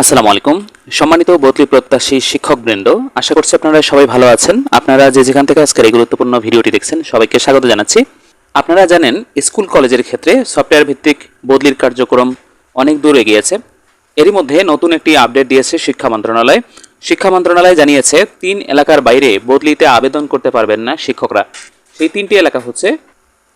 আসসালামু আলাইকুম। সম্মানিত বদলি প্রত্যাশী শিক্ষকবৃন্দ, আশা করছি আপনারা সবাই ভালো আছেন। আপনারা যে যেখান থেকে আজকের এই গুরুত্বপূর্ণ ভিডিওটি দেখছেন সবাইকে স্বাগত জানাচ্ছি। আপনারা জানেন স্কুল কলেজের ক্ষেত্রে সফটওয়্যার ভিত্তিক বদলির কার্যক্রম অনেক দূর এগিয়েছে। এরই মধ্যে নতুন একটি আপডেট দিয়েছে শিক্ষা মন্ত্রণালয়। শিক্ষা মন্ত্রণালয় জানিয়েছে 3 এলাকার বাইরে বদলিতে আবেদন করতে পারবেন না শিক্ষকরা। সেই 3টি এলাকা হচ্ছে: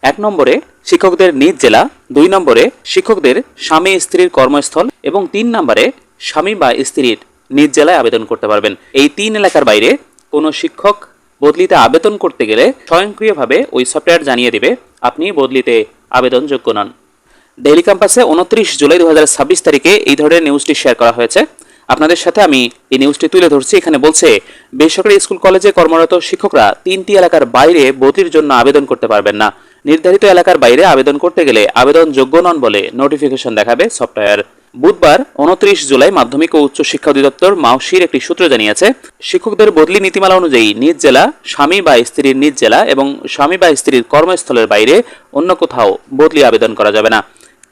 1 নম্বরে শিক্ষকদের নিজ জেলা, 2 নম্বরে শিক্ষকদের স্বামী স্ত্রীর কর্মস্থল এবং 3 নম্বরে স্বামী বা স্ত্রীর নিজ জেলায় আবেদন করতে পারবেন। এই 3 এলাকার বাইরে কোনো শিক্ষক বদলিতে আবেদন করতে গেলে স্বয়ংক্রিয়ভাবে ওই সফটওয়্যার জানিয়ে দেবে আপনি বদলিতে আবেদনযোগ্য নন। ডেইলি ক্যাম্পাসে 29 জুলাই 2026 তারিখে এই ধরনের নিউজটি শেয়ার করা হয়েছে। আপনাদের সাথে আমি এই নিউজটি তুলে ধরছি। এখানে বলছে, বেসরকারি স্কুল কলেজে কর্মরত শিক্ষকরা 3টি এলাকার বাইরে বদলির জন্য আবেদন করতে পারবেন না। নির্ধারিত এলাকার বাইরে আবেদন করতে গেলে আবেদন যোগ্য নন বলে নোটিফিকেশন দেখাবে সফটওয়্যার। বুধবার 29 জুলাই মাধ্যমিক ও উচ্চ শিক্ষা অধিদপ্তর মাউসির একটি সূত্র জানিয়েছে, শিক্ষকদের বদলি নীতিমালা অনুযায়ী নিজ জেলা, স্বামী বা স্ত্রীর নিজ জেলা এবং স্বামী বা স্ত্রীর কর্মস্থলের বাইরে অন্য কোথাও বদলি আবেদন করা যাবে না।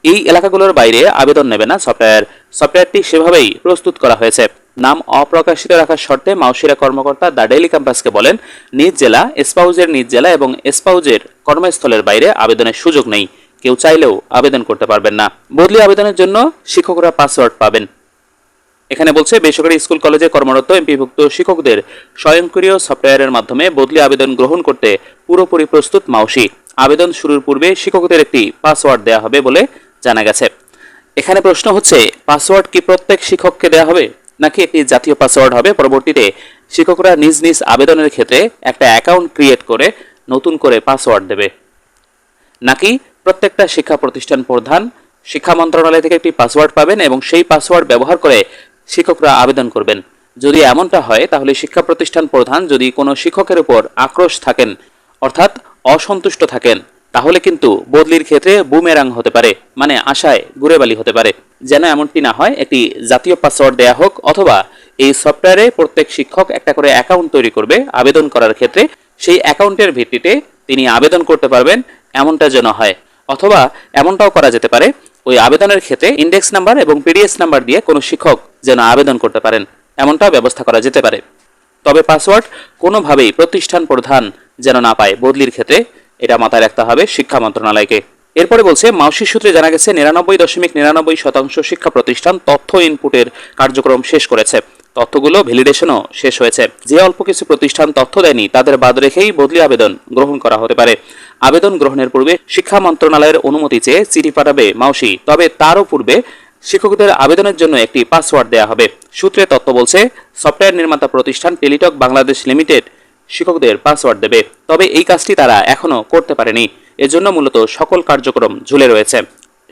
এই এলাকাগুলোর বাইরে আবেদন নেবে না সফটওয়্যারটি সেভাবেই প্রস্তুত করা হয়েছে। নাম অপ্রকাশিত রাখার শর্তে মাউসিরা কর্মকর্তা দ্য ডেইলি ক্যাম্পাসকে বলেন, নিজ জেলা, স্পাউজের নিজ জেলা এবং স্পাউজের কর্মস্থলের বাইরে আবেদনের সুযোগ নেই। কেউ চাইলেও আবেদন করতে পারবেন না। বদলি আবেদনের জন্য শিক্ষকরা পাসওয়ার্ড পাবেন। এখানে বলছে, বেসরকারি স্কুল কলেজে কর্মরত এমপিভুক্ত শিক্ষকদের স্বয়ংক্রিয় সফটওয়্যারের মাধ্যমে বদলি আবেদন গ্রহণ করতে পুরোপুরি প্রস্তুত মাউসি। আবেদন শুরুর পূর্বে শিক্ষকদের একটি পাসওয়ার্ড দেওয়া হবে বলে জানা গেছে। এখানে প্রশ্ন হচ্ছে, পাসওয়ার্ড কি প্রত্যেক শিক্ষককে দেওয়া হবে নাকি একটি জাতীয় পাসওয়ার্ড হবে? পরবর্তীতে শিক্ষকরা নিজ নিজ আবেদনের ক্ষেত্রে একটা অ্যাকাউন্ট ক্রিয়েট করে নতুন করে পাসওয়ার্ড দেবে, নাকি প্রত্যেকটা শিক্ষা প্রতিষ্ঠান প্রধান শিক্ষা মন্ত্রণালয় থেকে একটি পাসওয়ার্ড পাবেন এবং সেই পাসওয়ার্ড ব্যবহার করে শিক্ষকরা আবেদন করবেন? যদি এমনটা হয় তাহলে শিক্ষা প্রতিষ্ঠান প্রধান যদি কোনো শিক্ষকের উপর আক্রোশ থাকেন, অর্থাৎ অসন্তুষ্ট থাকেন, তাহলে কিন্তু বদলির ক্ষেত্রে বুমেরাং হতে পারে, মানে আশায় গুড়েবালি হতে পারে। যেন এমনটি না হয়, একটি জাতীয় পাসওয়ার্ড দেয়া হোক, অথবা এই সফটওয়্যারে প্রত্যেক শিক্ষক একটা করে অ্যাকাউন্ট তৈরি করবে আবেদন করার ক্ষেত্রে। সেই অ্যাকাউন্টের ভিত্তিতে তিনি আবেদন করতে পারবেন, এমনটা যেন হয়। অথবা এমনটাও করা যেতে পারে, ওই আবেদনের ক্ষেত্রে ইন্ডেক্স নাম্বার এবং পিডিএস নাম্বার দিয়ে কোনো শিক্ষক যেন আবেদন করতে পারেন, এমনটাও ব্যবস্থা করা যেতে পারে। তবে পাসওয়ার্ড কোনোভাবেই প্রতিষ্ঠান প্রধান যেন না পায় বদলির ক্ষেত্রে, এটা মাথায় রাখতে হবে শিক্ষা মন্ত্রণালয়কে। এরপরে বলছে, মাউসির সূত্রে জানা গেছে 99.99% শিক্ষা প্রতিষ্ঠান তথ্য ইনপুটের কার্যক্রম শেষ করেছে। তথ্যগুলো ভ্যালিডেশনও শেষ হয়েছে। যে অল্প কিছু প্রতিষ্ঠান তথ্য দেয়নি তাদের বাদ রেখেই বদলি আবেদন গ্রহণ করা হতে পারে। আবেদন গ্রহণের পূর্বে শিক্ষা মন্ত্রণালয়ের অনুমতি চেয়ে চিঠি পাঠাবে মাউসি, তবে তারও পূর্বে শিক্ষকদের আবেদনের জন্য একটি পাসওয়ার্ড দেওয়া হবে। সূত্রে তথ্য বলছে, সফটওয়্যার নির্মাতা প্রতিষ্ঠান টেলিটক বাংলাদেশ লিমিটেড শিক্ষকদের পাসওয়ার্ড দেবে, তবে এই কাজটি তারা এখনো করতে পারেনি। এজন্য মূলত সকল কার্যক্রম ঝুলে রয়েছে।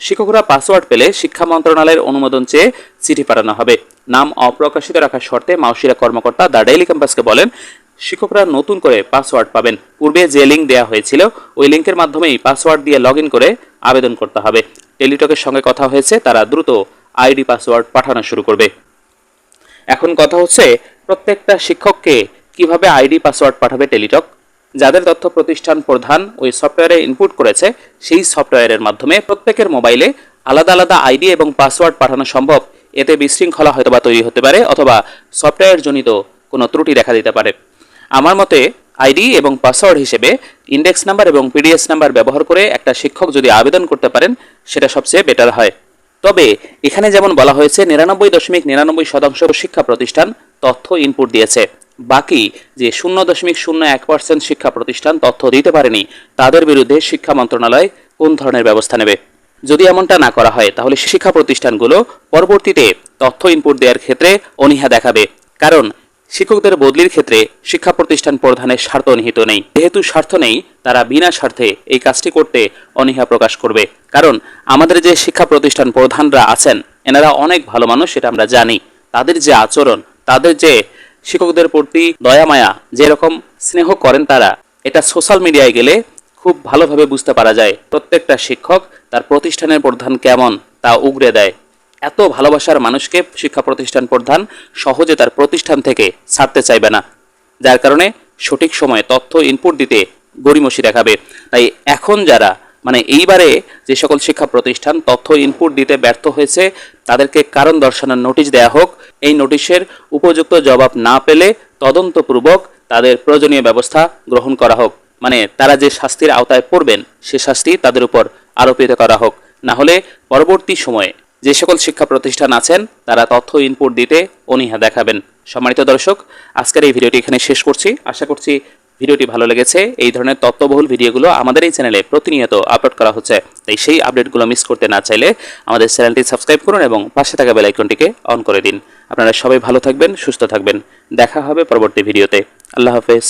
শিক্ষকরা পাসওয়ার্ড পেলে শিক্ষা মন্ত্রণালয়ের অনুমোদন চেয়ে চিঠি পাঠানো হবে। নাম অপ্রকাশিত রাখার শর্তে মাউসিরা কর্মকর্তা দ্য ডেইলি ক্যাম্পাসকে বলেন, শিক্ষকরা নতুন করে পাসওয়ার্ড পাবেন। পূর্বে যে লিঙ্ক দেওয়া হয়েছিল ওই লিঙ্কের মাধ্যমেই পাসওয়ার্ড দিয়ে লগ ইন করে আবেদন করতে হবে। টেলিটকের সঙ্গে কথা হয়েছে, তারা দ্রুত আইডি পাসওয়ার্ড পাঠানো শুরু করবে। এখন কথা হচ্ছে, প্রত্যেকটা শিক্ষককে কিভাবে আইডি পাসওয়ার্ড পাঠাবে টেলিটক? যাদের তথ্য প্রতিষ্ঠান প্রধান ওই সফটওয়্যারে ইনপুট করেছে, সেই সফটওয়্যারের মাধ্যমে প্রত্যেকের মোবাইলে আলাদা আলাদা আইডি এবং পাসওয়ার্ড পাঠানো সম্ভব। এতে বিশৃঙ্খলা হয়তোবা তৈরি হতে পারে, অথবা সফটওয়্যার জনিত কোনো ত্রুটি দেখা দিতে পারে। আমার মতে আইডি এবং পাসওয়ার্ড হিসেবে ইন্ডেক্স নাম্বার এবং পিডিএস নাম্বার ব্যবহার করে একটা শিক্ষক যদি আবেদন করতে পারেন, সেটা সবচেয়ে বেটার হয়। তবে এখানে যেমন বলা হয়েছে 99.99% শিক্ষা প্রতিষ্ঠান তথ্য ইনপুট দিয়েছে, বাকি যে 0.01% শিক্ষা প্রতিষ্ঠান তথ্য দিতে পারেনি, তাদের বিরুদ্ধে শিক্ষা মন্ত্রণালয় কোন ধরনের ব্যবস্থা নেবে? যদি এমনটা না করা হয় তাহলে শিক্ষা প্রতিষ্ঠানগুলো পরবর্তীতে তথ্য ইনপুট দেওয়ার ক্ষেত্রে অনীহা দেখাবে। কারণ শিক্ষকদের বদলির ক্ষেত্রে শিক্ষা প্রতিষ্ঠান প্রধানের স্বার্থ নিহিত নেই। যেহেতু স্বার্থ নেই, তারা বিনা স্বার্থে এই কাজটি করতে অনীহা প্রকাশ করবে। কারণ আমাদের যে শিক্ষা প্রতিষ্ঠান প্রধানরা আছেন, এনারা অনেক ভালো মানুষ, সেটা আমরা জানি। তাদের যে আচরণ, তাদের যে শিক্ষকদের প্রতি দয়া মায়া, যেরকম স্নেহ করেন তারা, এটা সোশ্যাল মিডিয়ায় গেলে খুব ভালোভাবে বুঝতে পারা যায়। প্রত্যেকটা শিক্ষক তার প্রতিষ্ঠানের প্রধান কেমন তা উগরে দেয়। এত ভালোবাসার মানুষকে শিক্ষা প্রতিষ্ঠান প্রধান সহজে তার প্রতিষ্ঠান থেকে ছাড়তে চাইবে না, যার কারণে সঠিক সময়ে তথ্য ইনপুট দিতে গড়িমসি দেখাবে। তাই এখন যারা মানে এইবারে যে সকল শিক্ষা প্রতিষ্ঠান তথ্য ইনপুট দিতে ব্যর্থ হয়েছে তাদেরকে কারণ দর্শানোর নোটিশ দেয়া হোক। এই নোটিশের উপযুক্ত জবাব না পেলে তদন্তপূর্বক তাদের প্রয়োজনীয় ব্যবস্থা গ্রহণ করা হোক। মানে তারা যে শাস্তির আওতায় পড়বেন সে শাস্তি তাদের উপর আরোপিত করা হোক। না হলে পরবর্তী সময়ে যে সকল শিক্ষা প্রতিষ্ঠান আছেন তারা তথ্য ইনপুট দিতে অনীহা দেখাবেন। সম্মানিত দর্শক, আজকের এই ভিডিওটি এখানে শেষ করছি। আশা করছি ভিডিওটি ভালো লেগেছে। এই ধরনের তথ্যবহুল ভিডিওগুলো আমাদের এই চ্যানেলে প্রতিনিয়ত আপলোড করা হচ্ছে, তাই সেই আপডেটগুলো মিস করতে না চাইলে আমাদের চ্যানেলটি সাবস্ক্রাইব করুন এবং পাশে থাকা বেল আইকনটিকে অন করে দিন। আপনারা সবাই ভালো থাকবেন, সুস্থ থাকবেন। দেখা হবে পরবর্তী ভিডিওতে। আল্লাহ হাফেজ।